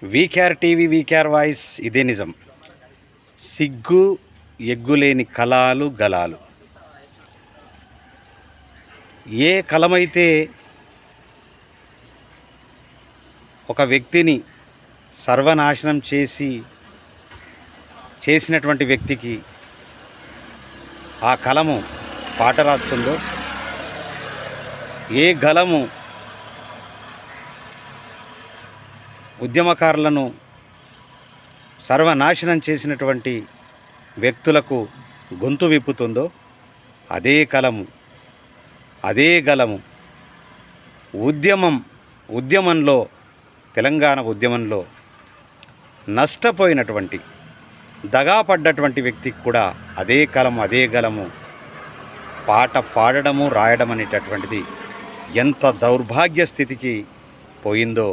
VKR TV VKR voice ఇదే నిజం. సిగ్గు ఎగ్గులేని కళాలు గలాలు. ఏ కలమైతే ఒక వ్యక్తిని సర్వనాశనం చేసినటువంటి వ్యక్తికి ఆ కలము పాట రాస్తుందో, ఏ గలము ఉద్యమకారులను సర్వనాశనం చేసినటువంటి వ్యక్తులకు గొంతు విప్పుతుందో, అదే కలము, అదే గలము ఉద్యమంలో తెలంగాణ ఉద్యమంలో నష్టపోయినటువంటి దగాపడ్డటువంటి వ్యక్తికి కూడా అదే కలము, అదే గలము పాట పాడడము, రాయడం అనేటటువంటిది ఎంత దౌర్భాగ్య స్థితికి పోయిందో